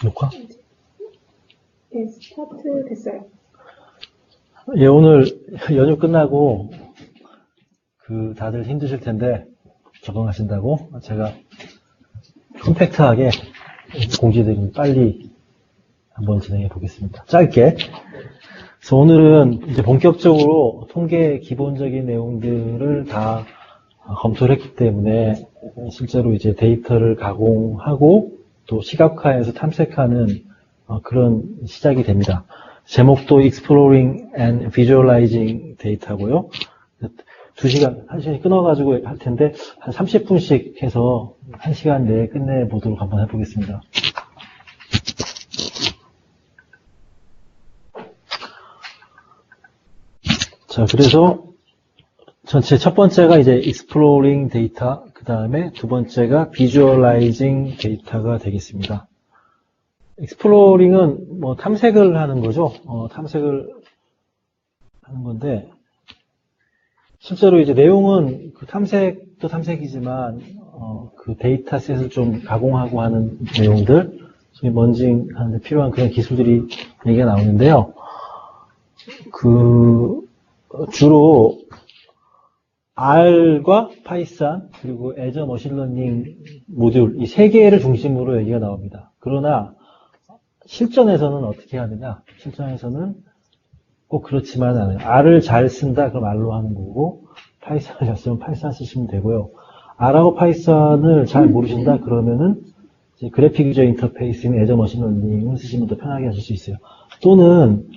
녹화? 네, 스타트 됐어요. 예, 오늘 연휴 끝나고 다들 힘드실 텐데 적응하신다고 제가 컴팩트하게 공지드리면 빨리 한번 진행해 보겠습니다. 짧게. 그래서 오늘은 이제 본격적으로 통계 기본적인 내용들을 다 검토를 했기 때문에 실제로 이제 데이터를 가공하고 또 시각화해서 탐색하는 그런 시작이 됩니다. 제목도 Exploring and Visualizing Data고요. 2시간, 1시간 끊어가지고 할 텐데 한 30분씩 해서 1시간 내에 끝내보도록 한번 해보겠습니다. 자, 그래서 전체 첫 번째가 이제 Exploring Data, 그 다음에 두 번째가 Visualizing Data가 되겠습니다. Exploring은 뭐 탐색을 하는 거죠. 탐색을 하는 건데, 실제로 이제 내용은 그 탐색도 탐색이지만, 그 데이터셋을 좀 가공하고 하는 내용들, 소위 먼징 하는데 필요한 그런 기술들이 얘기가 나오는데요. 주로 R과 파이썬 그리고 애저 머신러닝 모듈 이 세 개를 중심으로 얘기가 나옵니다. 그러나 실전에서는 어떻게 하느냐? 실전에서는 꼭 그렇지만은 않아요. R을 잘 쓴다 그럼 R로 하는 거고 파이썬을 잘 쓰면 파이썬 쓰시면 되고요. R하고 파이썬을 잘 모르신다 그러면은 이제 그래픽 유저 인터페이스인 애저 머신러닝을 쓰시면 더 편하게 하실 수 있어요. 또는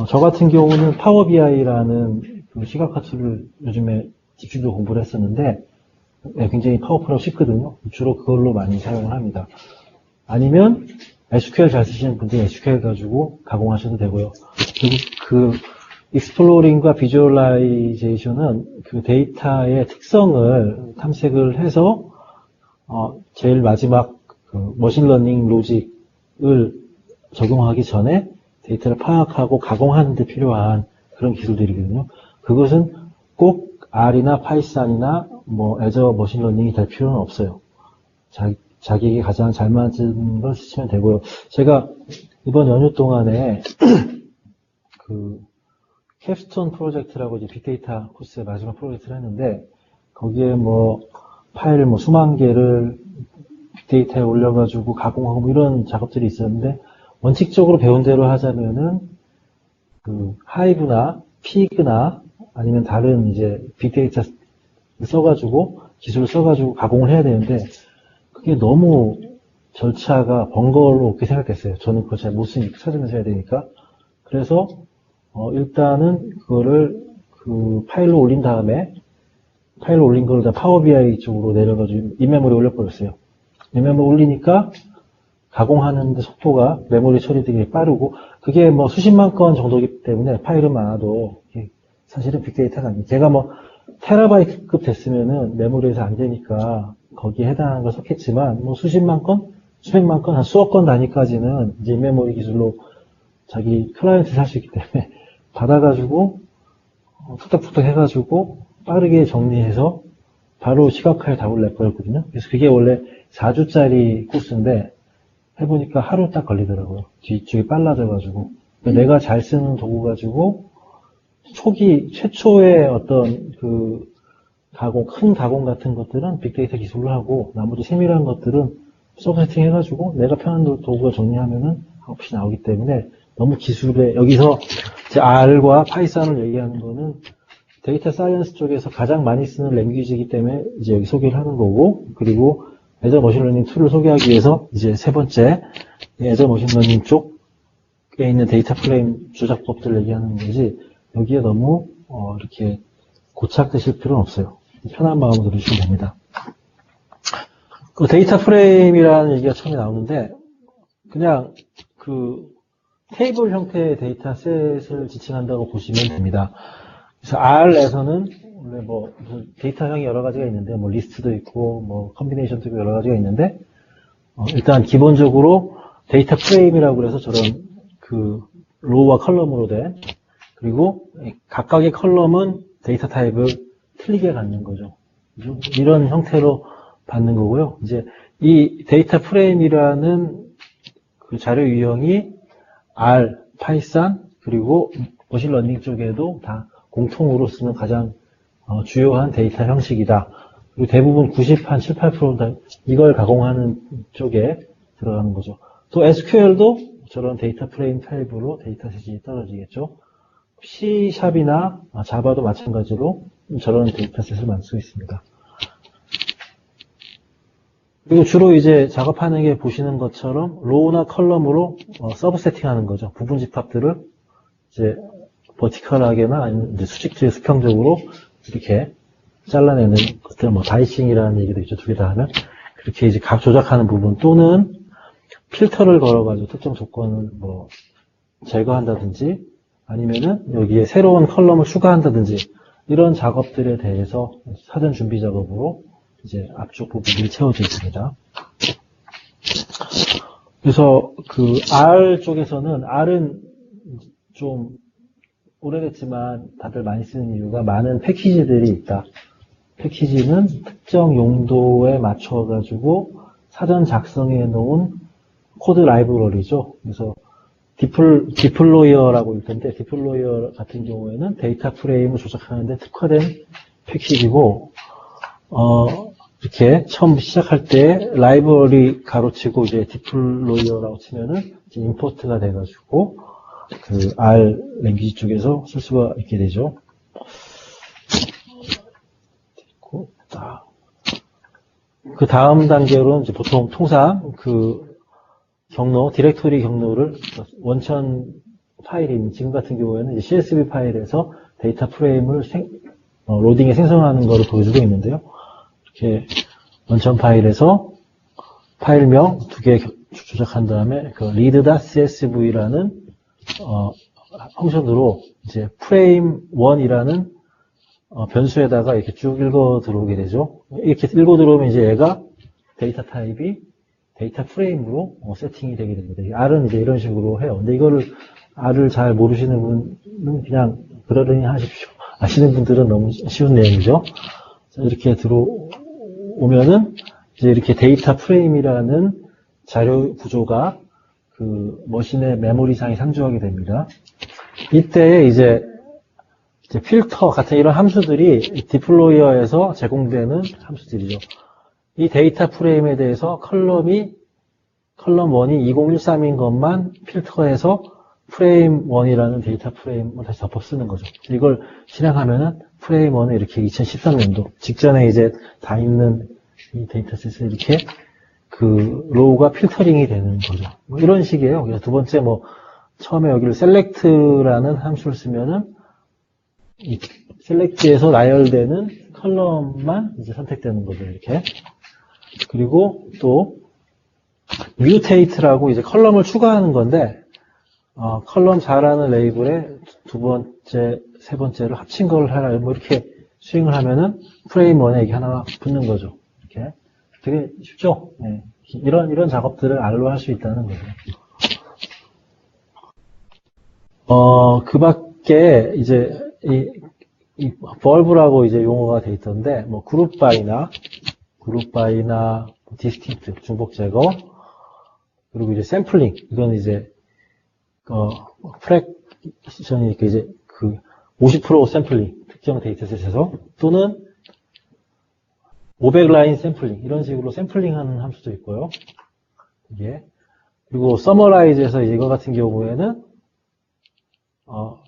저 같은 경우는 파워 BI라는 그 시각화 툴을 요즘에 집중적으로 공부를 했었는데 굉장히 파워풀하고 쉽거든요. 주로 그걸로 많이 사용을 합니다. 아니면 SQL 잘 쓰시는 분들 SQL 가지고 가공하셔도 되고요. 그리고 그 익스플로링과 비주얼라이제이션은 그 데이터의 특성을 탐색을 해서 제일 마지막 그 머신러닝 로직을 적용하기 전에 데이터를 파악하고 가공하는 데 필요한 그런 기술들이거든요. 그것은 꼭 R이나 파이썬이나 뭐 애저 머신러닝이 될 필요는 없어요. 자기에게 가장 잘 맞는 걸 쓰시면 되고요. 제가 이번 연휴 동안에 그 캡스톤 프로젝트라고 이제 빅데이터 코스의 마지막 프로젝트를 했는데 거기에 뭐 파일을 뭐 수만 개를 빅데이터에 올려가지고 가공하고 뭐 이런 작업들이 있었는데 원칙적으로 배운 대로 하자면은 그 하이브나 피그나 아니면 다른 이제 빅데이터 써가지고 기술을 써가지고 가공을 해야 되는데 그게 너무 절차가 번거롭게 생각했어요. 저는 그거 잘 못 쓰니까 찾으면서 해야 되니까. 그래서 일단은 그거를 그 파일로 올린 다음에 파일로 올린 걸 다 파워 BI 쪽으로 내려가지고 인메모리에 올려버렸어요. 인메모리 올리니까 가공하는데 속도가 메모리 처리되기 빠르고 그게 뭐 수십만 건 정도이기 때문에 파일은 많아도 사실은 빅데이터가 아니에요. 제가 뭐 테라바이트급 됐으면은 메모리에서 안 되니까 거기에 해당하는 걸 썼겠지만 뭐 수십만 건, 수백만 건, 한 수억 건 단위까지는 이제 인메모리 기술로 자기 클라이언트에서 할 수 있기 때문에 받아가지고 툭탁툭탁 해가지고 빠르게 정리해서 바로 시각화에 답을 내버렸거든요. 그래서 그게 원래 4주짜리 코스인데 해보니까 하루 딱 걸리더라고요. 뒤쪽이 빨라져가지고. 그러니까 내가 잘 쓰는 도구 가지고 최초의 어떤 그 큰 가공 같은 것들은 빅데이터 기술로 하고 나머지 세밀한 것들은 서브 세팅 해가지고 내가 편한 도구가 정리하면은 없이 나오기 때문에 너무 기술에 여기서 이제 R과 파이썬을 얘기하는 거는 데이터 사이언스 쪽에서 가장 많이 쓰는 랭귀지이기 때문에 이제 여기 소개를 하는 거고 그리고 애저 머신러닝 툴을 소개하기 위해서 이제 세 번째 애저 머신러닝 쪽에 있는 데이터 프레임 조작법들을 얘기하는 거지 여기에 너무 이렇게 고착되실 필요는 없어요. 편한 마음으로 들으시면 됩니다. 그 데이터 프레임이라는 얘기가 처음에 나오는데 그냥 그 테이블 형태의 데이터셋을 지칭한다고 보시면 됩니다. 그래서 R에서는 원래 뭐 무슨 데이터형이 여러 가지가 있는데 뭐 리스트도 있고 뭐 컨비네이션도 있고 여러 가지가 있는데 일단 기본적으로 데이터 프레임이라고 그래서 저런 그 로우와 컬럼으로 된 그리고 각각의 컬럼은 데이터 타입을 틀리게 갖는 거죠. 이런 형태로 받는 거고요. 이제 이 데이터 프레임이라는 그 자료 유형이 R, 파이썬, 그리고 머신러닝 쪽에도 다 공통으로 쓰는 가장 주요한 데이터 형식이다. 그리고 대부분 7, 8%다 이걸 가공하는 쪽에 들어가는 거죠. 또 SQL도 저런 데이터 프레임 타입으로 데이터셋이 떨어지겠죠. C#이나 자바도 마찬가지로 저런 데이터셋을 만들 수 있습니다. 그리고 주로 이제 작업하는 게 보시는 것처럼 로우나 컬럼으로 서브 세팅하는 거죠. 부분 집합들을 이제 버티컬하게나 아니면 이제 수직주의 수평적으로 이렇게 잘라내는 것들, 뭐 다이싱이라는 얘기도 있죠. 두 개 다 하면 그렇게 이제 각 조작하는 부분 또는 필터를 걸어가지고 특정 조건을 뭐 제거한다든지 아니면은 여기에 새로운 컬럼을 추가한다든지 이런 작업들에 대해서 사전 준비 작업으로 이제 앞쪽 부분이 채워져 있습니다. 그래서 그 R 쪽에서는 R은 좀 오래됐지만 다들 많이 쓰는 이유가 많은 패키지들이 있다. 패키지는 특정 용도에 맞춰가지고 사전 작성해 놓은 코드 라이브러리죠. 그래서 디플로이어라고 있던데 디플로이어 같은 경우에는 데이터 프레임을 조작하는데 특화된 패키지고 이렇게 처음 시작할 때 라이브러리 가로치고 이제 디플로이어라고 치면은 이제 임포트가 돼가지고 그 R 랭귀지 쪽에서 쓸 수가 있게 되죠. 그 다음 단계로는 이제 보통 통상 그 경로, 디렉토리 경로를 원천 파일인 지금 같은 경우에는 이제 CSV 파일에서 데이터 프레임을 로딩에 생성하는 것을 보여주고 있는데요. 이렇게 원천 파일에서 파일명 2개 조작한 다음에 그 read.csv라는 펑션으로 이제 frame1이라는 변수에다가 이렇게 쭉 읽어 들어오게 되죠. 이렇게 읽어 들어오면 이제 얘가 데이터 타입이 데이터 프레임으로 세팅이 되게 됩니다. R은 이제 이런 식으로 해요. 근데 이거를 R을 잘 모르시는 분은 그냥 그러려니 하십시오. 아시는 분들은 너무 쉬운 내용이죠. 자, 이렇게 들어오면은 이제 이렇게 데이터 프레임이라는 자료 구조가 그 머신의 메모리상에 상주하게 됩니다. 이때 이제 필터 같은 이런 함수들이 디플로이어에서 제공되는 함수들이죠. 이 데이터 프레임에 대해서 컬럼 1이 2013인 것만 필터해서 프레임 1이라는 데이터 프레임을 다시 덮어 쓰는 거죠. 이걸 실행하면은 프레임 1은 이렇게 2013년도 직전에 이제 다 있는 이 데이터셋을 이렇게 그 로우가 필터링이 되는 거죠. 뭐 이런 식이에요. 그래서 두 번째 뭐 처음에 여기를 select라는 함수를 쓰면은 이 select에서 나열되는 컬럼만 이제 선택되는 거죠. 이렇게. 그리고 또 mutate라고 이제 컬럼을 추가하는 건데 컬럼 4라는 레이블에 두 번째, 세 번째를 합친 걸 하라 뭐 이렇게 스윙을 하면은 프레임 1에 이게 하나가 붙는 거죠. 이렇게. 되게 쉽죠? 네. 이런 작업들을 R로 할 수 있다는 거죠. 그 밖에 이제 이 벌브라고 이제 용어가 돼 있던데 뭐 그룹 바이나 디스팅트 중복 제거 그리고 이제 샘플링 이건 이제 프랙션이니까 이제 그 50% 샘플링 특정 데이터셋에서 또는 500라인 샘플링 이런 식으로 샘플링하는 함수도 있고요. 이게 그리고 서머라이즈에서 이거 같은 경우에는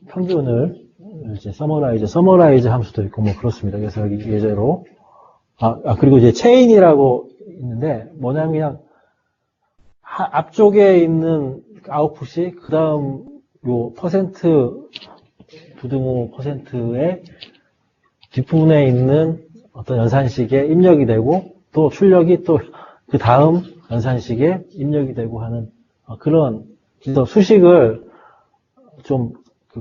평균을 이제 서머라이즈 함수도 있고 뭐 그렇습니다. 그래서 여기 예제로 그리고 이제 체인이라고 있는데 뭐냐면 그냥 앞쪽에 있는 아웃풋이 그 다음 요 퍼센트 부등호 퍼센트의 뒷부분에 있는 어떤 연산식에 입력이 되고 또 출력이 또 그 다음 연산식에 입력이 되고 하는 그런 수식을 좀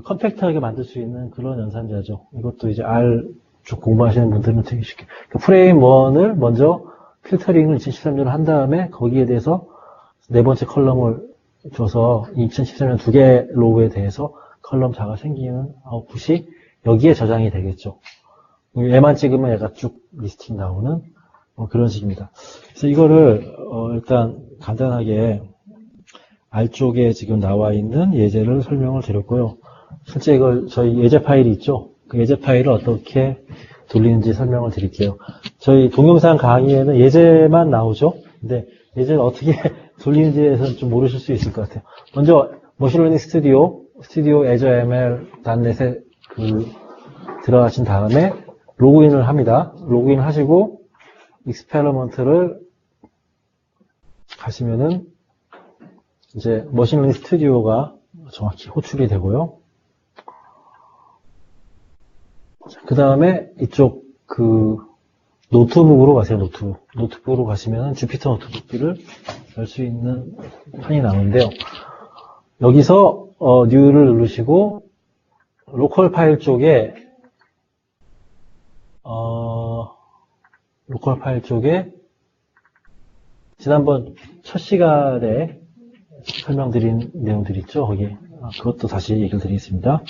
컴팩트하게 만들 수 있는 그런 연산자죠. 이것도 이제 R 쪽 공부하시는 분들은 되게 쉽게 프레임 1을 먼저 필터링을 2013년을 한 다음에 거기에 대해서 네 번째 컬럼을 줘서 2013년 두 개 로우에 대해서 컬럼 4가 생기는 아웃풋이 여기에 저장이 되겠죠. 얘만 찍으면 얘가 쭉 리스팅 나오는 그런 식입니다. 그래서 이거를 일단 간단하게 R쪽에 지금 나와 있는 예제를 설명을 드렸고요. 실제 이걸 저희 예제 파일이 있죠. 그 예제 파일을 어떻게 돌리는지 설명을 드릴게요. 저희 동영상 강의에는 예제만 나오죠. 근데 예제를 어떻게 돌리는지에 대해서는 좀 모르실 수 있을 것 같아요. 먼저 머신러닝 스튜디오 애저 ML.net에 들어가신 다음에 로그인을 합니다. 로그인 하시고 익스페리먼트를 가시면은 이제 머신러닝 스튜디오가 정확히 호출이 되고요. 그 다음에 이쪽 노트북으로 가세요. 노트북으로 가시면 주피터 노트북기를 열 수 있는 판이 나오는데요. 여기서 뉴를 누르시고 로컬 파일 쪽에 지난번 첫 시간에 설명드린 내용들 있죠. 거기 그것도 다시 얘기를 드리겠습니다.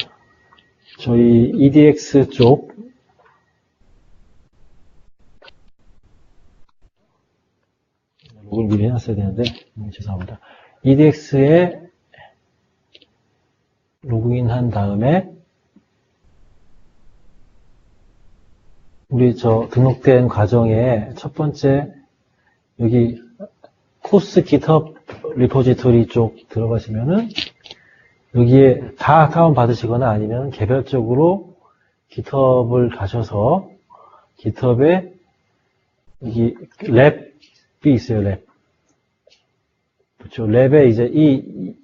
저희 EDX 쪽 로그를 미리 해놨어야 되는데 죄송합니다. EDX에 로그인 한 다음에 우리 등록된 과정에 첫 번째 여기 코스 GitHub 리포지토리 쪽 들어가시면은 여기에 다 다운 받으시거나 아니면 개별적으로 GitHub을 가셔서 GitHub에 여기 랩이 있어요. 랩. 그렇죠. 랩에 이제 이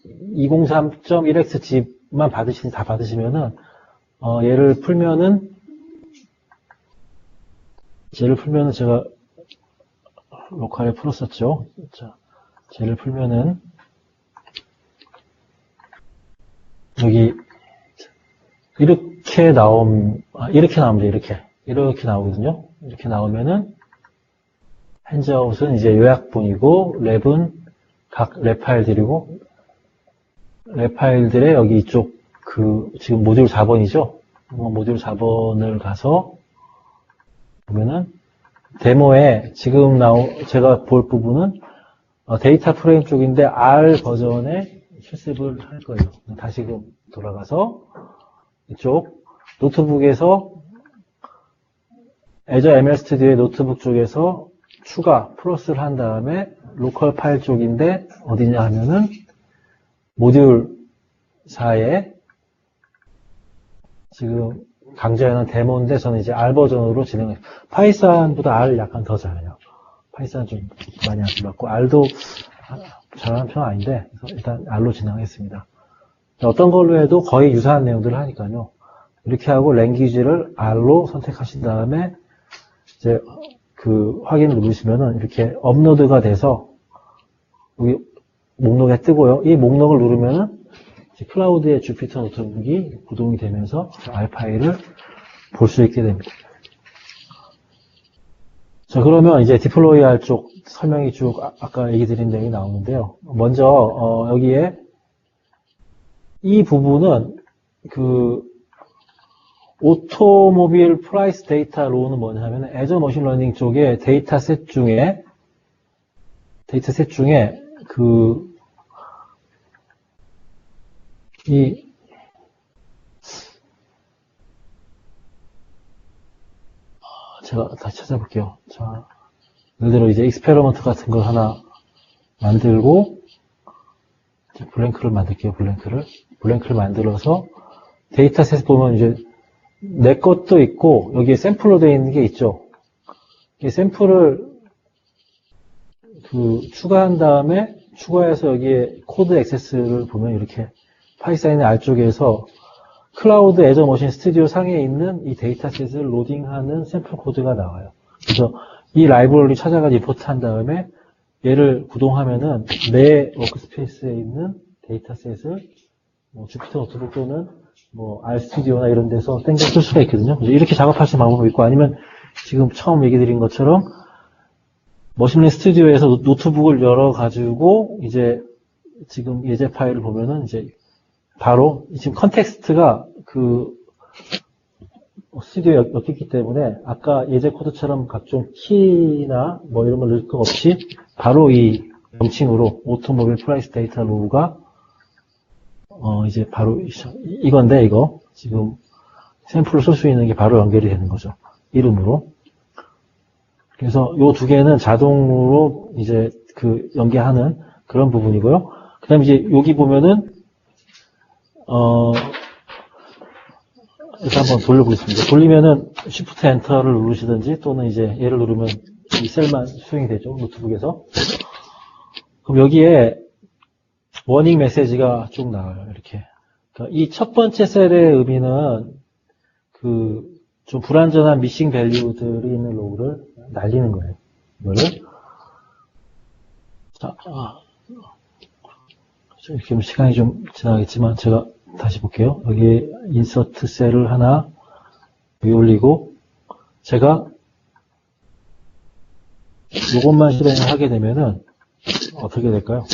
203.1x 집만 다 받으시면은 얘를 풀면은 제가 로컬에 풀었었죠. 자, 쟤를 풀면은 여기 이렇게 나옵니다. 이렇게 나오거든요. 이렇게 나오면은 핸즈아웃은 이제 요약본이고 랩은 각 랩 파일들이고 랩 파일들의 여기 이쪽 지금 모듈 4번이죠. 모듈 4번을 가서 보면은 데모에 지금 제가 볼 부분은 데이터 프레임 쪽인데 R 버전에 실습을 할 거예요. 다시금 돌아가서 이쪽 노트북에서 애저 ML 스튜디오의 노트북 쪽에서 추가 플러스를 한 다음에 로컬 파일 쪽인데 어디냐 하면은 모듈 4에 지금 강조하는 데모인데 저는 이제 R 버전으로 진행해요. 파이썬보다 R 약간 더 잘해요. 파이썬 좀 많이 안 써봤고 R도 잘하는 편은 아닌데 그래서 일단 R로 진행하겠습니다. 어떤 걸로 해도 거의 유사한 내용들을 하니까요. 이렇게 하고 랭귀지를 R로 선택하신 다음에 이제 확인을 누르시면은 이렇게 업로드가 돼서 여기 목록에 뜨고요. 이 목록을 누르면은 클라우드의 주피터 노트북이 구동이 되면서 R 파일을 볼 수 있게 됩니다. 자, 그러면 이제 디플로이 R 쪽 설명이 쭉 아까 얘기 드린 내용이 나오는데요. 먼저 여기에 이 부분은 오토모빌 프라이스 데이터 로우는 뭐냐면 애저 머신러닝 쪽의 데이터셋 중에 제가 다시 찾아볼게요. 자, 예를 들어 이제 익스페리먼트 같은 걸 하나 만들고 블랭크를 만들게요. 블랭크를 만들어서 데이터셋 보면 이제 내 것도 있고 여기에 샘플로 되어 있는 게 있죠. 이 샘플을 추가한 다음에 추가해서 여기에 코드 액세스를 보면 이렇게 파이썬의 R 쪽에서 클라우드 애저 머신 스튜디오 상에 있는 이 데이터셋을 로딩하는 샘플 코드가 나와요. 그래서 이 라이브러리 찾아가 리포트 한 다음에 얘를 구동하면은 내 워크스페이스에 있는 데이터셋을 주피터 노트북 또는 R 스튜디오나 이런 데서 땡겨 쓸 수가 있거든요. 이렇게 작업하시는 방법이 있고 아니면 지금 처음 얘기 드린 것처럼 머신러닝 스튜디오에서 노트북을 열어가지고 이제 지금 예제 파일을 보면은 이제 바로 지금 컨텍스트가 스튜디오에 엮였기 때문에 아까 예제 코드처럼 각종 키나 이런 걸 넣을 거 없이 바로 이 명칭으로 오토모빌 프라이스 데이터 로우가 이제 바로 이건데 이거 지금 샘플로 쓸 수 있는 게 바로 연결이 되는 거죠. 이름으로. 그래서 요 두 개는 자동으로 이제 그 연계하는 그런 부분이고요. 그 다음에 이제 여기 보면은 일단 한번 돌려보겠습니다. 돌리면은 Shift Enter를 누르시든지 또는 이제 얘를 누르면 이 셀만 수행이 되죠. 노트북에서. 그럼 여기에 워닝 메시지가 쭉 나와요. 이렇게. 그러니까 이 첫 번째 셀의 의미는 그 좀 불완전한 미싱 밸류들이 있는 로우를 날리는 거예요. 이거를. 자, 지금 시간이 좀 지나겠지만 제가 다시 볼게요. 여기 인서트 셀을 하나 여기 올리고 제가 이것만 실행을 하게 되면은 어떻게 될까요?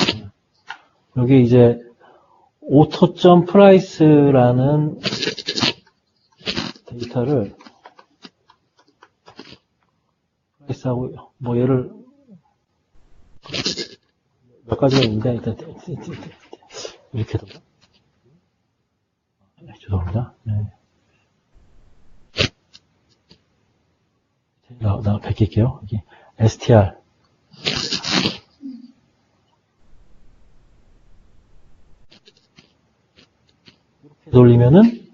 여기 이제 auto.price라는 데이터를 프라이스하고 뭐 얘를 몇 가지가 있는데 일단 이렇게 됩니다. 죄송합니다. 네. 나 베낄게요. 여기 str 이렇게 돌리면은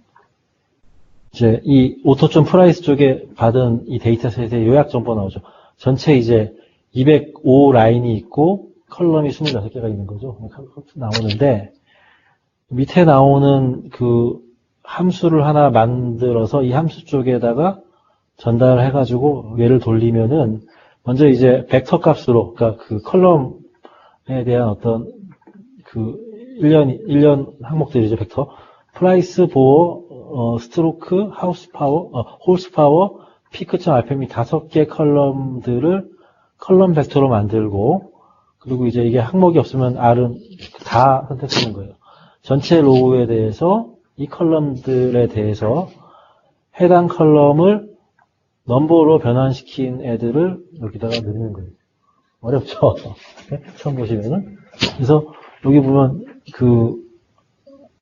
이제 이 오토.프라이스 프라이스 쪽에 받은 이 데이터셋의 요약 정보가 나오죠. 전체 이제 205 라인이 있고 컬럼이 26개가 있는 거죠. 나오는데 밑에 나오는 그 함수를 하나 만들어서 이 함수 쪽에다가 전달을 해가지고 얘를 돌리면은 먼저 이제 벡터 값으로 그러니까 그 컬럼에 대한 어떤 그 일련 항목들이죠. 벡터 프라이스, 보어, 스트로크, 하우스 파워, 홀스 파워, 피크점, RPM 이 5개 컬럼들을 컬럼 벡터로 만들고 그리고 이제 이게 항목이 없으면 R은 다 선택하는 거예요. 전체 로우에 대해서 이 컬럼들에 대해서 해당 컬럼을 넘버로 변환시킨 애들을 여기다가 넣는 거예요. 어렵죠? 처음 보시면은. 그래서 여기 보면 그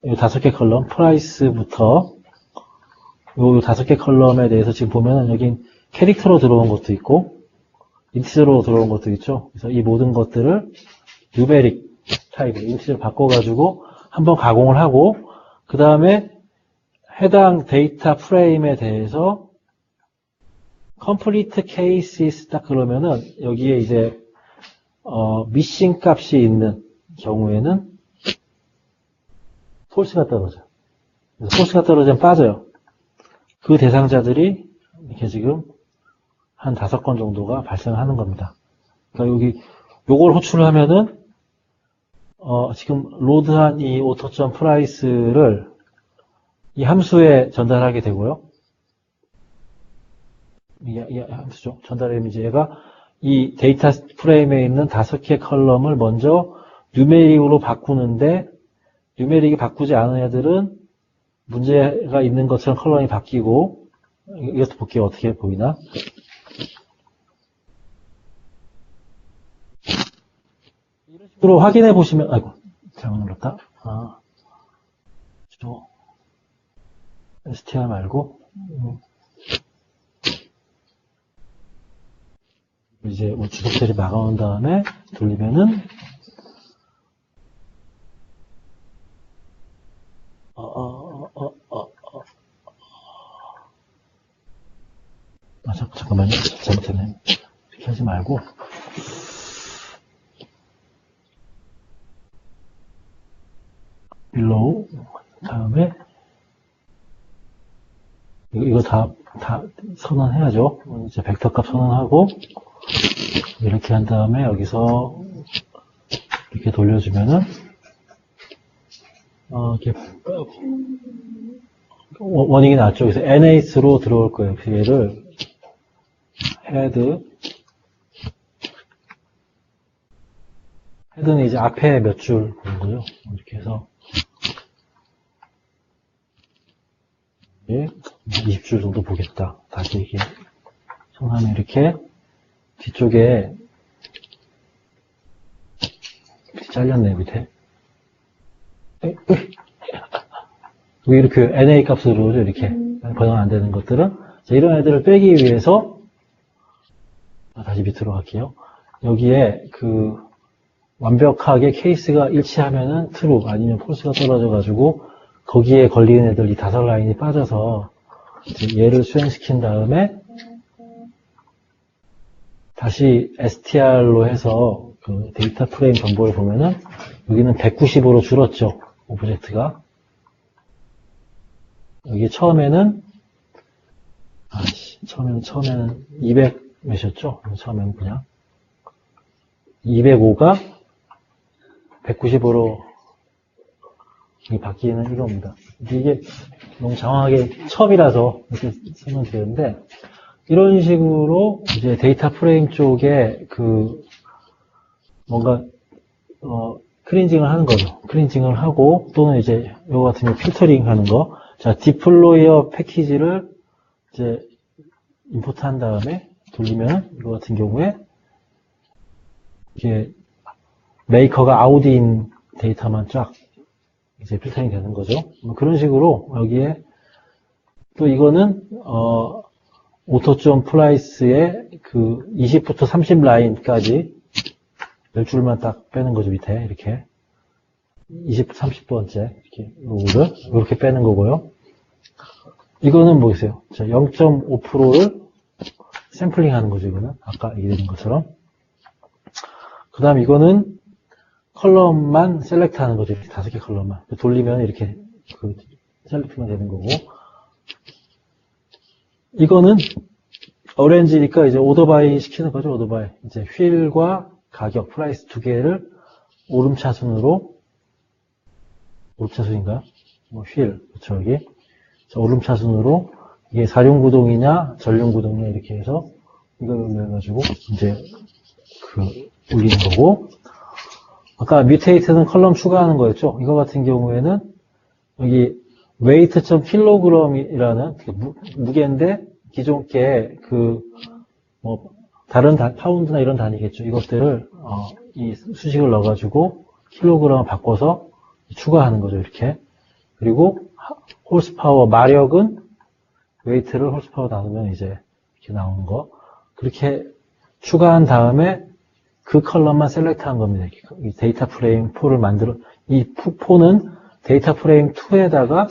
5개 컬럼, 프라이스부터 요 5개 컬럼에 대해서 지금 보면은 여기 캐릭터로 들어온 것도 있고 인티저로 들어온 것도 있죠. 그래서 이 모든 것들을 뉴메릭 타입, 인티저로 바꿔가지고 한번 가공을 하고 그 다음에 해당 데이터 프레임에 대해서 complete cases 딱 그러면은 여기에 이제 missing 값이 있는 경우에는 false가 떨어져요. 그래서 false가 떨어지면 빠져요. 그 대상자들이 이렇게 지금 한 5건 정도가 발생하는 겁니다. 그러니까 여기 요걸 호출을 하면은 지금 로드한 이 auto.price를 이 함수에 전달하게 되고요. 이 함수죠. 전달하면 이제 얘가 이 데이터 프레임에 있는 5개 컬럼을 먼저 뉴메릭으로 바꾸는데 뉴메릭이 바꾸지 않은 애들은 문제가 있는 것처럼 컬럼이 바뀌고 이것도 볼게요. 어떻게 보이나? 이런 식으로 확인해 보시면 아이고 잘못 눌렀다. 저 str 말고 이제 주석체를 막아놓은 다음에 돌리면은 잠깐만요. 잘못했네. 이렇게 하지 말고 below 다음에 이거 다 선언해야죠. 이제 벡터 값 선언하고 이렇게 한 다음에 여기서 이렇게 돌려주면은 이렇게 워닝이 나왔죠. 그래서 N8로 들어올 거예요. 그래서 얘를 헤드는 이제 앞에 몇 줄 보는 거죠. 이렇게 해서 20줄 정도 보겠다. 다시 이게 손하면 이렇게 뒤쪽에 잘렸네, 밑에. 왜 이렇게 NA 값으로 이렇게 변환 안 되는 것들은 자, 이런 애들을 빼기 위해서 다시 밑으로 갈게요. 여기에 그 완벽하게 케이스가 일치하면은 true 아니면 false가 떨어져가지고 거기에 걸리는 애들 이 5라인이 빠져서 이제 얘를 수행시킨 다음에 다시 str로 해서 그 데이터 프레임 정보를 보면은 여기는 195로 줄었죠. 오브젝트가. 여기 처음에는 200 몇이었죠? 처음에는 그냥 205가 195로 바뀌는 이겁니다. 이게 너무 장황하게 처음이라서 이렇게 설명드렸는데 이런 식으로 이제 데이터 프레임 쪽에 그 뭔가 클린징을 하는 거죠. 클린징을 하고 또는 이제 이거 같은 경우 필터링 하는 거. 자, 디플로이어 패키지를 이제 임포트 한 다음에 돌리면 이거 같은 경우에 이게 메이커가 아우디인 데이터만 쫙 이제 필터링 되는 거죠. 그런 식으로 여기에 또 이거는 오토점 플라이스의 그 20부터 30 라인까지 10줄만 딱 빼는 거죠. 밑에 이렇게 20부터 30번째 이렇게 요거를 이렇게 빼는 거고요. 이거는 뭐겠어요? 자, 0.5%를 샘플링 하는 거죠. 이거는 아까 얘기했던 것처럼. 그 다음 이거는 컬럼만 셀렉트 하는 거죠. 이렇게 5개 컬럼만. 돌리면 이렇게 그 셀렉트만 되는 거고. 이거는 오렌지니까 이제 오더바이 시키는 거죠. 오더바이. 이제 휠과 가격, 프라이스 2개를 오름차순으로, 오름차순인가? 뭐 휠, 그쵸, 여기. 자, 오름차순으로 이게 사륜구동이냐, 전륜구동이냐 이렇게 해서 이걸 올려가지고 이제 그 올리는 거고. 아까 뮤테이트는 컬럼 추가하는 거였죠. 이거 같은 경우에는 여기 weight.kilogram이라는 무게인데 기존 게 그 뭐 다른 파운드나 이런 단위겠죠. 이것들을 이 수식을 넣어가지고 킬로그램을 바꿔서 추가하는 거죠. 이렇게. 그리고 홀스파워 마력은 웨이트를 홀스파워 나누면 이제 이렇게 나오는 거. 그렇게 추가한 다음에 그 컬럼만 셀렉트한 겁니다. 이 데이터 프레임 4를 만들어, 이 4는 데이터 프레임 2에다가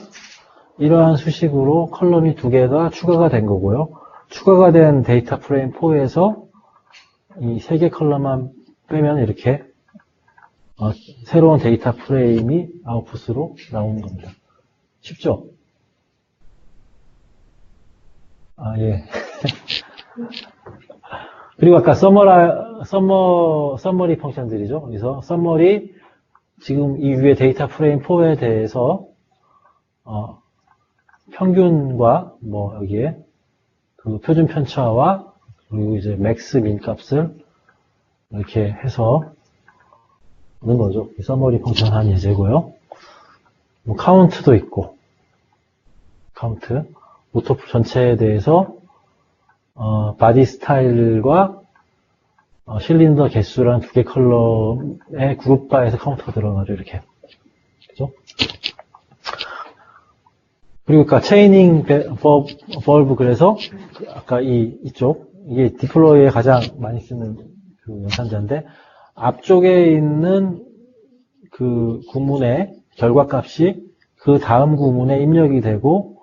이러한 수식으로 컬럼이 2개가 추가가 된 거고요. 추가가 된 데이터 프레임 4에서 이 3개 컬럼만 빼면 이렇게 새로운 데이터 프레임이 아웃풋으로 나오는 겁니다. 쉽죠? 예. 그리고 아까 서머리 펑션들이죠. 그래서 서머리 지금 이 위에 데이터 프레임 4에 대해서 평균과 뭐 여기에 그 표준 편차와 그리고 이제 맥스 민 값을 이렇게 해서 하는 거죠. 이 서머리 펑션 한 예제고요. 뭐 카운트도 있고 카운트 오토 전체에 대해서 바디 스타일과 실린더 개수라는 2개 컬럼의 그룹바에서 카운터가 들어가죠. 이렇게. 그죠? 그리고 아까 체이닝 벌브 그래서 아까 이쪽 이게 디플로이에 가장 많이 쓰는 그 연산자인데 앞쪽에 있는 그 구문의 결과값이 그 다음 구문에 입력이 되고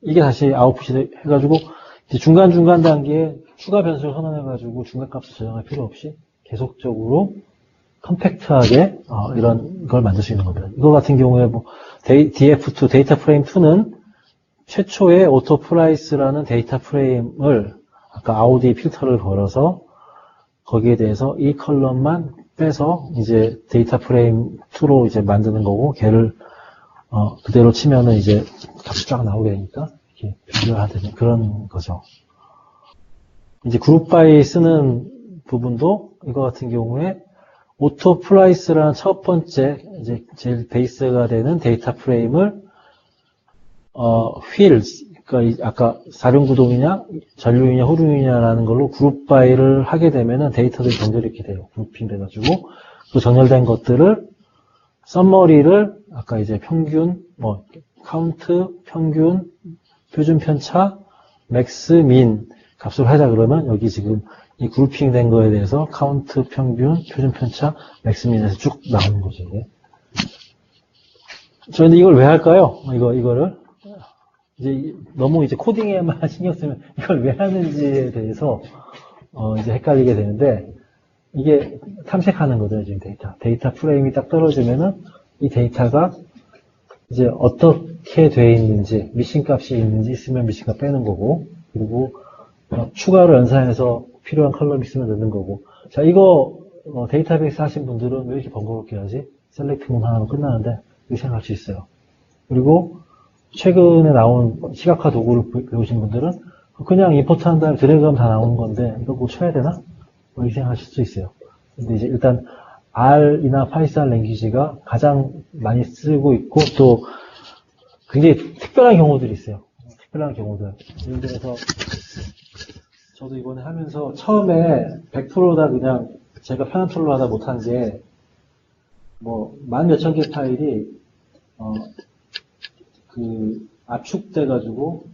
이게 다시 아웃풋이 해가지고 이제 중간중간 단계에 추가 변수를 선언해가지고 중간값을 저장할 필요 없이 계속적으로 컴팩트하게 이런 걸 만들 수 있는 겁니다. 이거 같은 경우에 뭐 DF2 데이터 프레임 2는 최초의 오토 프라이스라는 데이터 프레임을 아까 아우디 필터를 걸어서 거기에 대해서 이 컬럼만 빼서 이제 데이터 프레임 2로 이제 만드는 거고 걔를 그대로 치면은 이제 값이 쫙 나오게 되니까 이렇게 비교하는 그런 거죠. 이제 그룹 바이 쓰는 부분도 이거 같은 경우에 오토 프라이스라는 첫 번째 이제 제일 베이스가 되는 데이터 프레임을 휠, 그러니까 아까 사륜구동이냐 전륜이냐 호륜이냐라는 걸로 그룹 바이를 하게 되면은 데이터들이 정렬이 이렇게 돼요. 그룹핑 돼가지고 또 정렬된 것들을 썸머리를 아까 이제 평균, 카운트, 평균, 표준 편차, 맥스, 민 값으로 하자 그러면 여기 지금 이 그룹핑 된 거에 대해서 카운트, 평균, 표준 편차, 맥스, 민에서 쭉 나오는 거죠. 이게. 저희는 이걸 왜 할까요? 이거를 이제 너무 이제 코딩에만 신경 쓰면 이걸 왜 하는지에 대해서 이제 헷갈리게 되는데 이게 탐색하는 거죠. 지금 데이터 프레임이 딱 떨어지면은 이 데이터가 이제 어떻게 돼 있는지, 미싱 값이 있는지 있으면 미싱 값 빼는 거고, 그리고 추가로 연산해서 필요한 컬럼 있으면 넣는 거고. 자, 이거 데이터베이스 하신 분들은 왜 이렇게 번거롭게 하지? 셀렉트만 하나로 끝나는데 이렇게 생각할 수 있어요. 그리고 최근에 나온 시각화 도구를 배우신 분들은 그냥 임포트 한 다음에 드래그하면 다 나오는 건데 이거 뭐 쳐야 되나? 이렇게 생각하실 수 있어요. 근데 이제 일단 R이나 파이썬 랭귀지가 가장 많이 쓰고 있고 또 굉장히 특별한 경우들이 있어요. 특별한 경우들. 예를 들어서 저도 이번에 하면서 처음에 100%다 그냥 제가 편한 툴로 하다 못한 게 뭐 만 몇천 개 파일이 그 압축돼가지고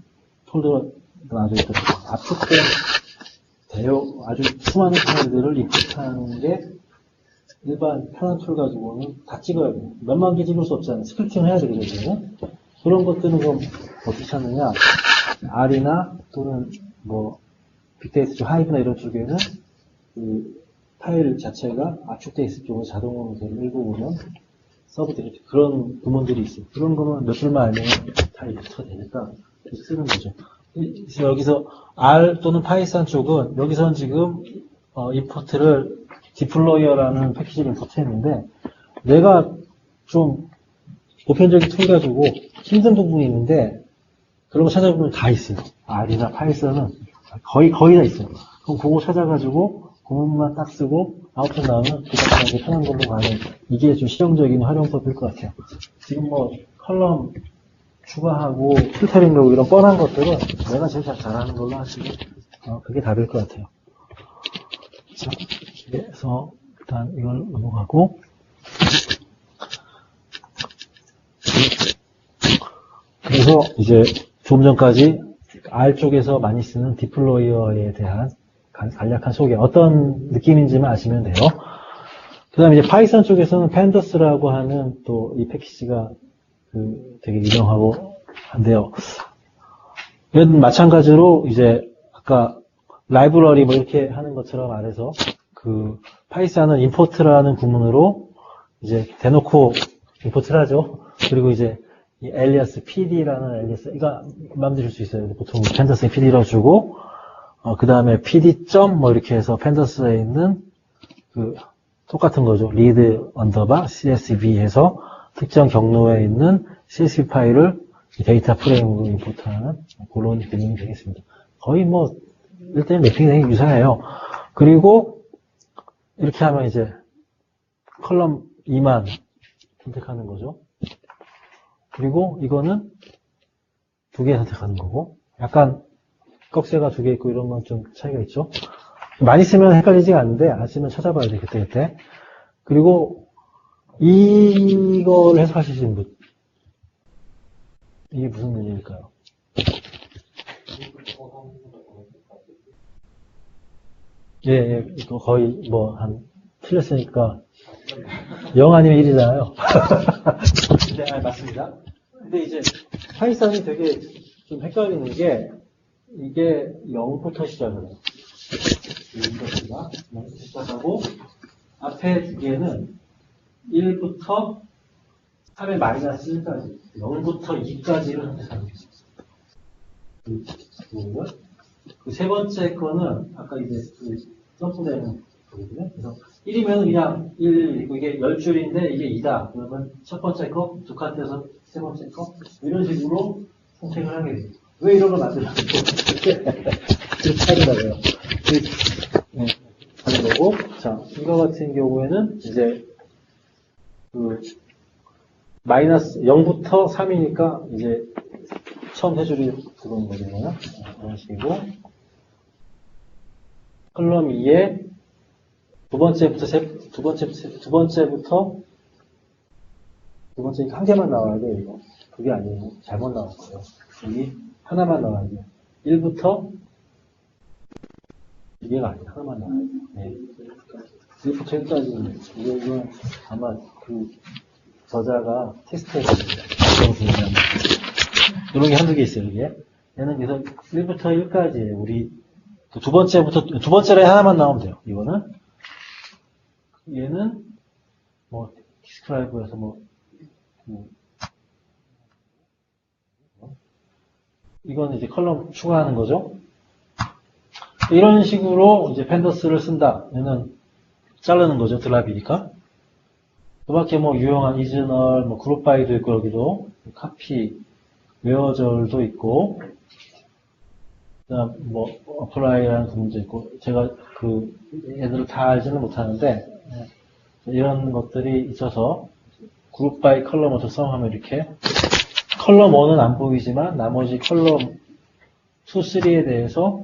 폴더가 나눠져 있거든요. 압축된 아주 수많은 파일들을 인풋하는 게 일반 편한 툴 가지고는 다 찍어야 돼요. 몇만 개 찍을 수 없잖아요. 스크립팅 해야 되거든요. 그런 것들은 그럼 어떻게 찾느냐? R이나 또는 뭐 빅데이터 쪽 하이브나 이런 쪽에는 그 파일 자체가 압축돼 있을 쪽으로 자동으로 읽어보면 서브 디렉트 그런 부분들이 있어요. 그런 거는 몇 줄만 알면 다 일부터 되니까 쓰는 거죠. 그래서 여기서 R 또는 파이썬 쪽은 여기서는 지금 임포트를 디플로이어라는 패키지를 임포트했는데 내가 좀 보편적인 툴 가지고 힘든 부분이 있는데 그런 거 찾아보면 다 있어요. R이나 파이썬은 거의 다 있어요. 그럼 그거 찾아가지고 구문만 딱 쓰고 아웃풋 나오면 그 다음에 편한 걸로 가는 이게 좀 실용적인 활용법일 것 같아요. 지금 뭐 컬럼 추가하고 필터링하고 이런 뻔한 것들은 내가 제일 잘하는 걸로 하시고 그게 답일 것 같아요. 자, 그래서 일단 이걸 넘어가고 그래서 이제 조금 전까지 R 쪽에서 많이 쓰는 디플로이어에 대한 간략한 소개 어떤 느낌인지만 아시면 돼요. 그 다음에 이제 파이썬 쪽에서는 팬더스라고 하는 또 이 패키지가 되게 유명하고 한데요. 이건 마찬가지로 이제 아까 라이브러리 뭐 이렇게 하는 것처럼 말해서 그 파이썬은 임포트라는 구문으로 이제 대놓고 임포트를 하죠. 그리고 이제 이 엘리아스 PD라는 엘리아스 이거 마음대로 줄 수 있어요. 보통 팬더스에 PD라고 주고 그 다음에 PD 점 뭐 이렇게 해서 팬더스에 있는 그 똑같은 거죠. read 언더바 CSV 해서 특정 경로에 있는 CSV 파일을 데이터 프레임으로 임포트하는 그런 기능이 되겠습니다. 거의 뭐 1대1 매핑이 되게 유사해요. 그리고 이렇게 하면 이제 컬럼 2만 선택하는 거죠. 그리고 이거는 2개 선택하는 거고 약간 꺽쇠가 2개 있고 이런 건 좀 차이가 있죠. 많이 쓰면 헷갈리지가 않는데 안 쓰면 찾아봐야 돼 그때. 그리고 이걸 해석하시는 분 이게 무슨 의미일까요? 예, 이거 거의 뭐 틀렸으니까 0 아니면 1이잖아요. 네, 맞습니다. 근데 이제 파이썬이 되게 좀 헷갈리는 게 이게 0부터 시작을 해요. 0부터 시작하고 앞에 두 개는 1부터 3의 마이너스 1까지 0부터 2까지를 선택하는 게 있어요. 그 세 번째 거는 아까 이제 점프되는 거거든요. 그래서 1이면 그냥 1이고 이게 10줄인데 이게 2다. 그러면 첫 번째 거, 두 칸 떼서 세 번째 거 이런 식으로 선택을 하게 돼요. 왜 이런 걸 만들었는지 그렇게 하더라고요. 네, 하는 거고. 자, 이거 같은 경우에는 이제 마이너스 0부터 3이니까 이제 처음 세 줄이 들어오는 거잖아요. 이런 식이고 컬럼 2에 두 번째 한 개만 나와야 돼요, 이거. 그게 아니에요. 잘못 나왔어요. 여기 하나만 나와야 돼요. 1부터 2개가 아니에요. 하나만 나와야 돼요. 네. 1부터 1까지는, 이건 아마 그 저자가 테스트해봤습니다. 이런 게 한두 개 있어요, 이게. 얘는 그래서 1부터 1까지예요. 우리 두 번째로 하나만 나오면 돼요. 이거는. 얘는 뭐 디스크라이브에서 이건 이제 컬럼 추가하는 거죠. 이런 식으로 이제 펜더스를 쓴다. 얘는 자르는 거죠. 드랍이니까. 그 밖에 뭐 유용한 이즈널, 뭐 그룹바이도 있고 여기도 카피, 웨어절도 있고 그다음 뭐 어플라이라는 구문도 있고 제가 그 얘들을 다 알지는 못하는데 이런 것들이 있어서 그룹 바이 컬럼 어터썸하면 이렇게 컬럼 1은 안 보이지만 나머지 컬럼 2, 3에 대해서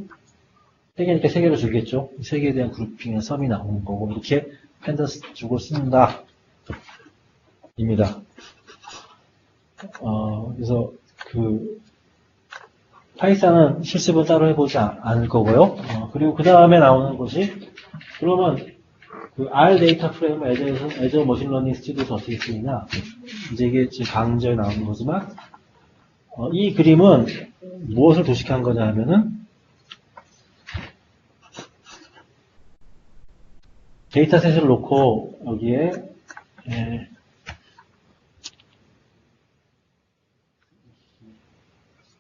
3개니까 3개로 주겠죠. 3개에 대한 그룹핑의 썸이 나오는 거고 이렇게 펜더스 주고 쓴다 입니다. 그래서 그 파이썬은 실습은 따로 해보지 않을 거고요. 그리고 그 다음에 나오는 것이 그러면 그 R 데이터 프레임 애저 머신러닝 스튜디오에서 어떻게 쓰느냐. 이제 이게 지금 강좌에 나오는 거지만 이 그림은 무엇을 도식한 거냐 하면은 데이터셋을 놓고 여기에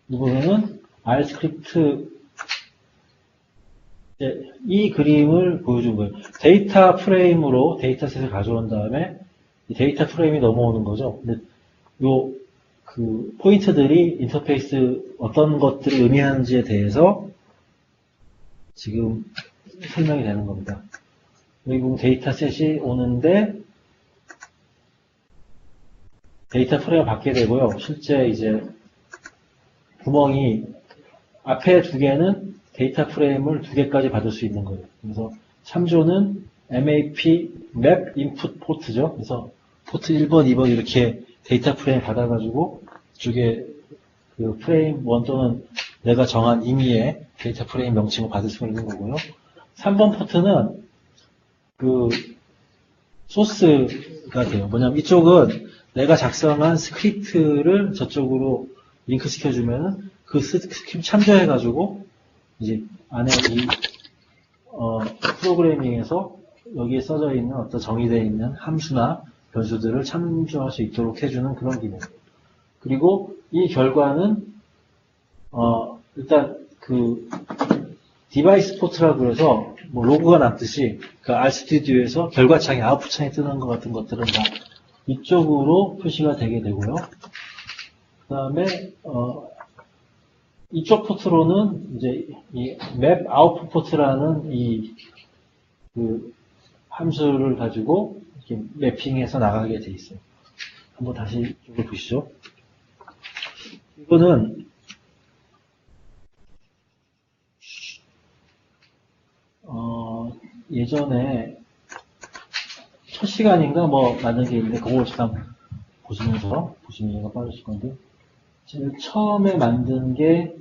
이 부분은 R 스크립트 이 그림을 보여준 거예요. 데이터 프레임으로 데이터셋을 가져온 다음에 이 데이터 프레임이 넘어오는 거죠. 근데 요 그 포인트들이 인터페이스 어떤 것들을 의미하는지에 대해서 지금 설명이 되는 겁니다. 여기 보면 데이터셋이 오는데 데이터 프레임을 받게 되고요. 실제 이제 구멍이 앞에 2개는 데이터 프레임을 2개까지 받을 수 있는 거예요. 그래서 참조는 MAP, Map Input 포트죠. 그래서 포트 1번, 2번 이렇게 데이터 프레임 받아가지고 이쪽에 그 프레임 1 또는 내가 정한 임의의 데이터 프레임 명칭을 받을 수 있는 거고요. 3번 포트는 그 소스가 돼요. 뭐냐면 이쪽은 내가 작성한 스크립트를 저쪽으로 링크 시켜주면은 그 스크립트 참조해가지고 이제 안에 이 프로그래밍에서 여기에 써져 있는 어떤 정의되어 있는 함수나 변수들을 참조할 수 있도록 해주는 그런 기능. 그리고 이 결과는 일단 그 디바이스 포트라고 해서 뭐 로그가 남듯이 그 RStudi오에서 결과창이 아웃풋창에 뜨는 것 같은 것들은 다 이쪽으로 표시가 되게 되고요. 그 다음에 이쪽 포트로는 이제 이 맵 아웃풋 포트라는 이 그 함수를 가지고 이렇게 매핑해서 나가게 돼 있어요. 한번 다시 이쪽을 보시죠. 이거는 예전에 첫 시간인가 뭐 만든 게 있는데 그걸 잠깐 보시면서 보시면 이해가 빠르실 건데 제일 처음에 만든 게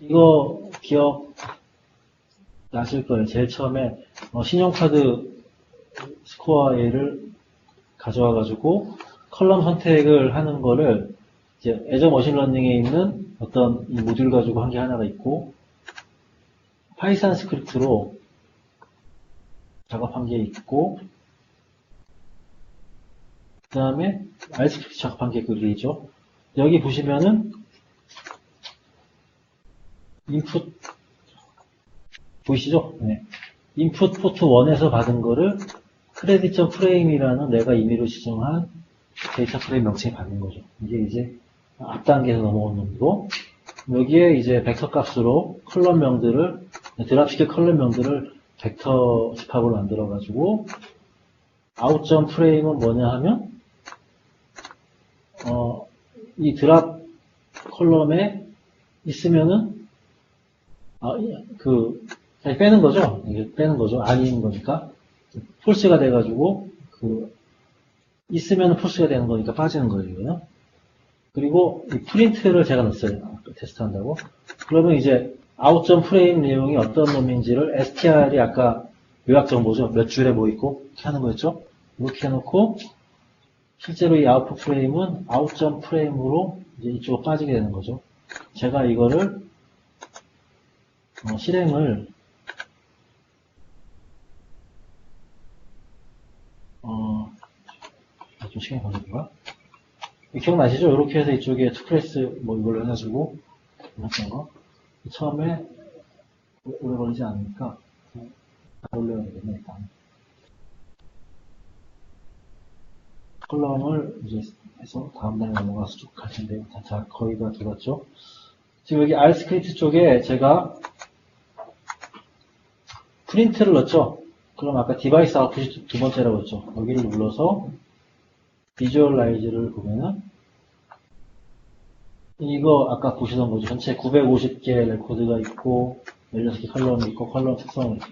이거 기억 나실 거예요. 제일 처음에 신용카드 스코어 A를 가져와 가지고 컬럼 선택을 하는 거를 이제 애저 머신러닝에 있는 어떤 이 모듈 가지고 한 게 하나가 있고 파이썬 스크립트로 작업한 게 있고 그 다음에 R 스크립트 작업한 게 그게 있죠. 여기 보시면은 인풋 보이시죠? 네. 인풋 포트 1에서 받은 거를 크레딧.프레임이라는 내가 임의로 지정한 데이터 프레임 명칭에 받는 거죠. 이게 이제 앞 단계에서 넘어오는 거고 여기에 이제 벡터 값으로 컬럼명들을 드랍식의 컬럼명들을 벡터 집합으로 만들어 가지고 out.프레임은 뭐냐 하면 이 드랍 컬럼에 있으면은 빼는 거죠? 이게 빼는 거죠. 아닌 거니까. 폴스가 돼가지고, 있으면 폴스가 되는 거니까 빠지는 거예요, 이거는. 그리고 이 프린트를 제가 넣었어요. 테스트한다고. 그러면 이제 아웃점 프레임 내용이 어떤 놈인지를 str이 아까 요약 정보죠. 몇 줄에 뭐 있고 이렇게 하는 거였죠. 이렇게 해놓고 실제로 이 아웃풋 프레임은 아웃점 프레임으로 이제 이쪽으로 빠지게 되는 거죠. 제가 이거를 실행을 좀 시간이 걸릴까? 기억나시죠? 이렇게 해서 이쪽에 투프레스 뭐 이걸로 해가지고 했던 거 처음에 오래 걸리지 않으니까 올려야 되겠네. 일단 컬럼을 이제 해서 다음 단에 넘어가서 쭉 갈 텐데 자 거의 다 들었죠? 지금 여기 R 스크립트 쪽에 제가 프린트를 넣었죠? 그럼 아까 디바이스 아웃풋이 두 번째라고 했죠? 여기를 눌러서 비주얼라이즈를 보면은 이거 아까 보시던 거죠. 전체 950개 레코드가 있고 16개 컬럼이 있고 컬럼 특성이 있고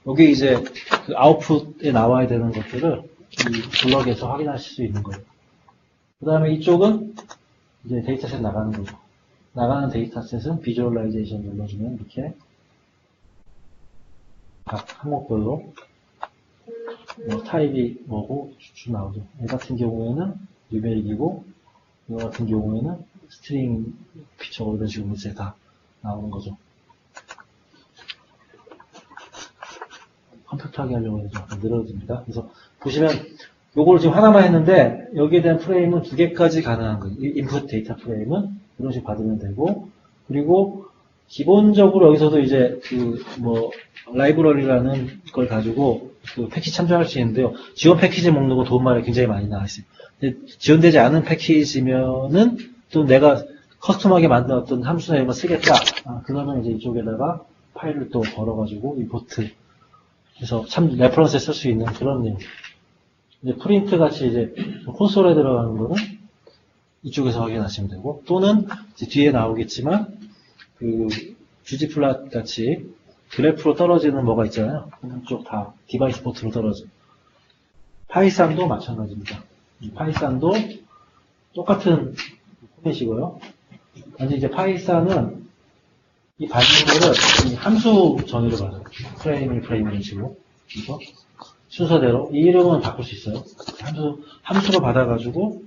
여기 이제 그 아웃풋에 나와야 되는 것들을 이 블럭에서 확인하실 수 있는 거예요. 그 다음에 이쪽은 이제 데이터셋 나가는 거죠. 나가는 데이터셋은 비주얼라이제이션 눌러주면 이렇게 각 항목별로 타입이 뭐고 쭉 나오죠. 얘 같은 경우에는 뉴메릭이고 이거 같은 경우에는 스트링 피처가 이런 식으로 이제 다 나오는 거죠. 컴팩트하게 하려고 해서 늘어집니다. 그래서 보시면 요걸 지금 하나만 했는데 여기에 대한 프레임은 두 개까지 가능한 거예요. 인풋 데이터 프레임은 이런 식으로 받으면 되고 그리고 기본적으로 여기서도 이제 라이브러리라는 걸 가지고 패키지 참조할 수 있는데요. 지원 패키지 목록은 도움말에 굉장히 많이 나와 있어요. 근데 지원되지 않은 패키지면은 또 내가 커스텀하게 만든 어떤 함수나 이런 거 쓰겠다. 그러면 이제 이쪽에다가 파일을 또 걸어가지고 임포트 해서 레퍼런스에 쓸 수 있는 그런 내용. 이제 프린트 같이 이제 콘솔에 들어가는 거는 이쪽에서 확인하시면 되고 또는 이제 뒤에 나오겠지만 ggplot 같이 그래프로 떨어지는 뭐가 있잖아요. 이쪽 다 디바이스 포트로 떨어져. 파이썬도 마찬가지입니다. 파이썬도 똑같은 포맷이고요. 근데 이제 파이썬은 이 반응을 함수 전위로 받아요. 프레임을 식으로. 그래서 순서대로 이 이름은 바꿀 수 있어요. 함수로 받아가지고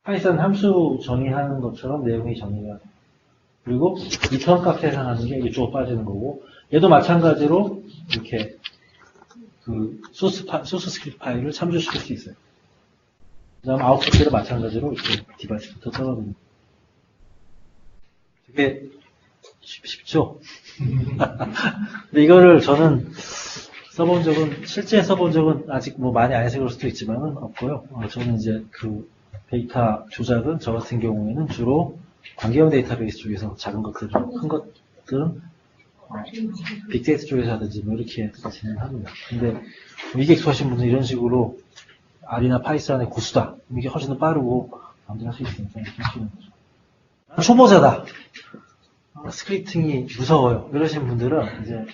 파이썬 함수 정의하는 것처럼 내용이 정의가 돼요. 그리고 리턴 값 계산하는 게 이쪽으로 빠지는 거고 얘도 마찬가지로 이렇게 소스 스크립트 파일을 참조시킬 수 있어요. 그 다음 아웃풋도 마찬가지로 이렇게 디바이스부터 떨어집니다. 되게 쉽죠? 근데 이거를 저는 실제 써본 적은 아직 많이 안 해서 그럴 수도 있지만은 없고요. 저는 이제 데이터 조작은 저 같은 경우에는 주로 관계형 데이터베이스 쪽에서 작은 것들, 큰 것들은 빅데이터 쪽에서 하든지 이렇게 진행합니다. 근데 위객수 하신 분은 이런 식으로 R이나 파이썬의 고수다. 이게 훨씬 더 빠르고 마음대로 할 수 있으니까 이렇게 하시는 거죠. 초보자다. 스크립팅이 무서워요. 이러신 분들은 이제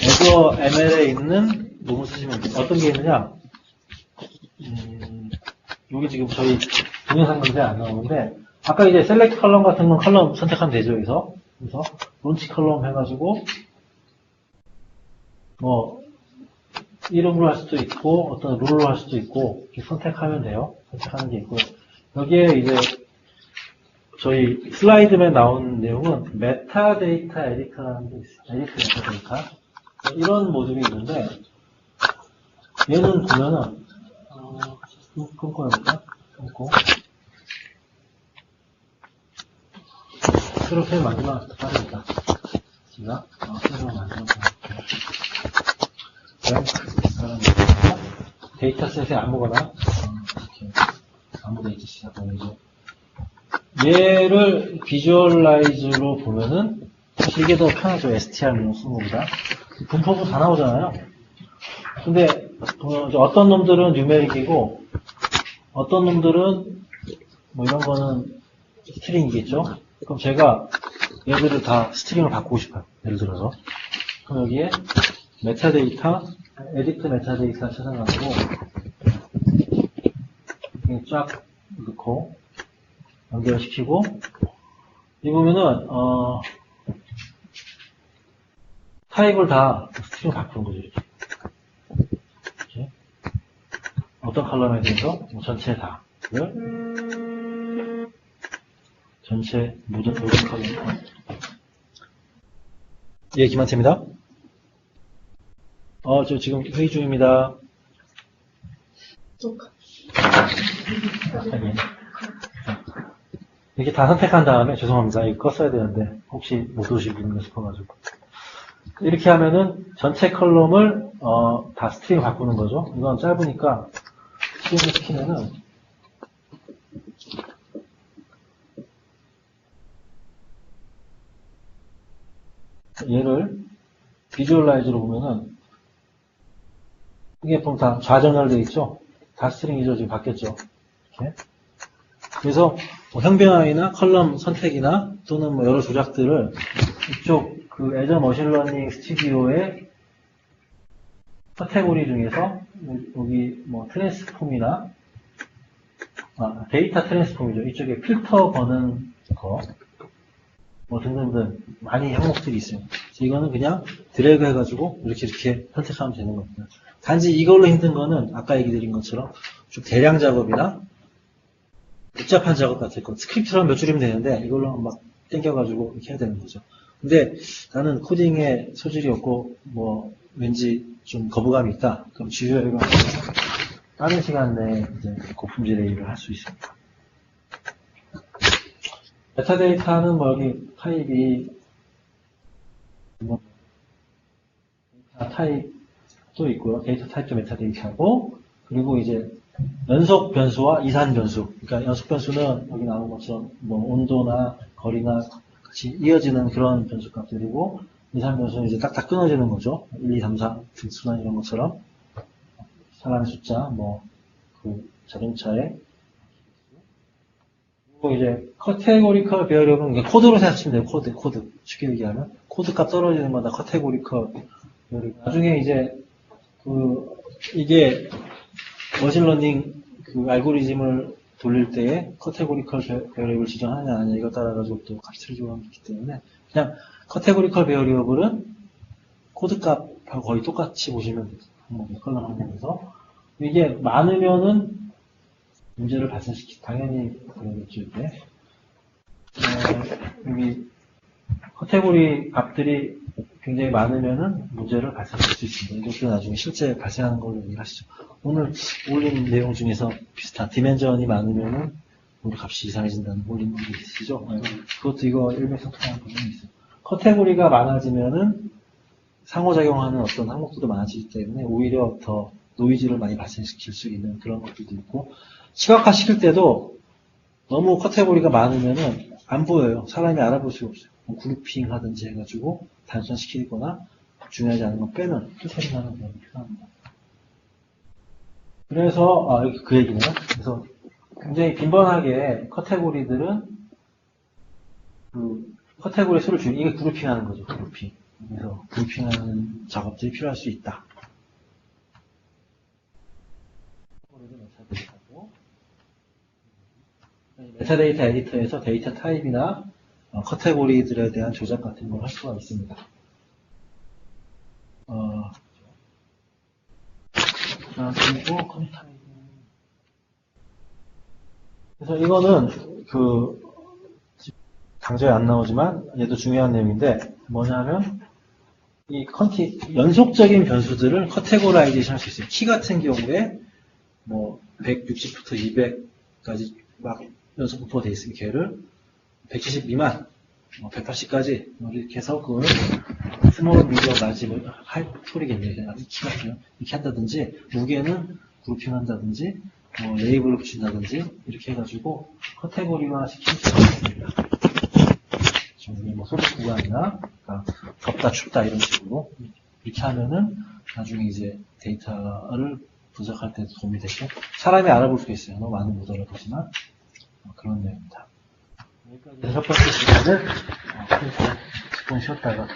Azure ML에 있는 논문 쓰시면 돼요. 어떤 게 있느냐? 여기 지금 저희 동영상 문제 안 나오는데 아까 이제 셀렉트 컬럼 같은 건 컬럼 선택하면 되죠. 여기서 론치 컬럼 해가지고 이름으로 할 수도 있고 어떤 룰로 할 수도 있고 이렇게 선택하면 돼요. 선택하는 게 있고 여기에 이제 저희 슬라이드에 나온 내용은 메타데이터 에디터라는 게 있어요. 에디터 메타데이터 이런 모듈이 있는데 얘는 보면은 끊고 해볼까? 끊고 새롭게 만들면 더 빠르니까 제가 새로 만들어 볼게요. 데이터셋에 아무거나 이렇게 아무 데이터셋 보내죠. 얘를 비주얼라이즈로 보면은 사실 이게 더 편하죠. str 쓰는 것보다. 분포도 다 나오잖아요. 근데 어떤 놈들은 뉴메릭이고 어떤 놈들은 이런 거는 스트링이겠죠. 그럼 제가 얘들을 다 스트링을 바꾸고 싶어요. 예를 들어서. 그럼 여기에 메타데이터, 에디트 메타데이터 찾아가지고, 이렇게 쫙 넣고, 연결시키고, 이 보면은, 타입을 다 스트링 바꾸는 거죠, 이렇게. 이렇게. 어떤 컬럼에 대해서, 뭐 전체 다. 전체 모든 컬럼. 예, 김한태입니다. 저 지금 회의 중입니다. 이렇게 다 선택한 다음에, 죄송합니다. 이거 껐어야 되는데, 혹시 못 오실 분인가 싶어가지고. 이렇게 하면은 전체 컬럼을, 다 스트링 바꾸는 거죠. 이건 짧으니까, 스트링을 시키면은, 얘를 비주얼라이즈로 보면은, 이게 보면 다 좌전열되어 있죠? 다 스트링이죠. 지금 바뀌었죠? 이렇게. 그래서 뭐 형변화이나 컬럼 선택이나 또는 뭐 여러 조작들을 이쪽 그 애저 머신러닝 스튜디오의 카테고리 중에서 여기 뭐 트랜스폼이나 데이터 트랜스폼이죠. 이쪽에 필터 거는 거 뭐 등등등 많이 항목들이 있어요. 그래서 이거는 그냥 드래그 해가지고 이렇게 선택하면 되는 겁니다. 단지 이걸로 힘든 거는 아까 얘기 드린 것처럼 좀 대량 작업이나 복잡한 작업 같은 거 스크립트로 몇 줄이면 되는데 이걸로 막 땡겨가지고 이렇게 해야 되는 거죠. 근데 나는 코딩에 소질이 없고 뭐 왠지 좀 거부감이 있다. 그럼 지휘하려고 다른 시간 내에 이제 고품질의 일을 할 수 있습니다. 메타데이터는 뭐 여기 타입이 뭐 데이터 타입도 있고요. 데이터 타입도 메타데이터고 그리고 이제 연속 변수와 이산 변수. 그러니까 연속 변수는 여기 나온 것처럼 뭐 온도나 거리나 같이 이어지는 그런 변수 값들이고 이산 변수는 이제 딱딱 끊어지는 거죠. 1, 2, 3, 4 등수나 이런 것처럼 사람의 숫자, 뭐 그 자동차의 그리고 이제 카테고리컬 배열력은 코드로 생각하시면 돼요. 코드. 쉽게 얘기하면 코드 값 떨어지는 거다 카테고리컬 배열력. 나중에 이제 이게 머신러닝 그 알고리즘을 돌릴 때에 카테고리컬 베어리블 지정하느냐 안 하느냐 이거 따라가지고 또 값이 틀어지기 때문에 그냥 카테고리컬 베어리블은 코드 값하고 거의 똑같이 보시면 돼요. 컬럼 항목에서 이게 많으면은 문제를 당연히 그러겠죠 이게. 여기 카테고리 값들이 굉장히 많으면은 문제를 발생할 수 있습니다. 이것도 나중에 실제 발생하는 걸로 얘기를 하시죠. 오늘 올린 내용 중에서 비슷한 디멘전이 많으면은 우리 값이 이상해진다는 올린 거 있으시죠? 그것도 이거 일맥상통하는 부분이 있어요. 카테고리가 많아지면은 상호작용하는 어떤 항목들도 많아지기 때문에 오히려 더 노이즈를 많이 발생시킬 수 있는 그런 것들도 있고 시각화 시킬 때도 너무 카테고리가 많으면은 안 보여요. 사람이 알아볼 수가 없어요. 뭐 그룹핑 하든지 해가지고 단순시키거나 중요하지 않은 거 빼면 소리 나는 그런 게 필요합니다. 그래서 여기 그 얘기네요. 그래서 굉장히 빈번하게 카테고리들은 그 카테고리 수를 줄이는 이게 그룹핑하는 거죠. 그룹핑. 그래서 그룹핑하는 작업들이 필요할 수 있다. 메타데이터 에디터에서 데이터 타입이나 카테고리들에 대한 조작 같은 걸 할 수가 있습니다. 그리고 컴퓨터. 그래서 이거는 당장에 안 나오지만 얘도 중요한 내용인데 뭐냐면 이 연속적인 변수들을 카테고라이제이션 할 수 있어요. 키 같은 경우에 뭐 160부터 200까지 막 연속 분포되어 있으면 걔를 170 미만, 180까지 이렇게 해서 그걸 스몰, 미디어, 라지, 하이 툴이겠네요. 키 같은 이렇게 한다든지 무게는 그룹핑 한다든지 레이블을 붙인다든지 이렇게 해가지고 카테고리화 시킬 수 있습니다. 뭐 소득 구간이나 덥다 춥다 이런 식으로 이렇게 하면은 나중에 이제 데이터를 분석할 때 도움이 되죠. 사람이 알아볼 수 있어요. 너무 많은 못 알아보지만 그런 내용입니다. 여기까지 첫 번째 시간을 10분 쉬었다가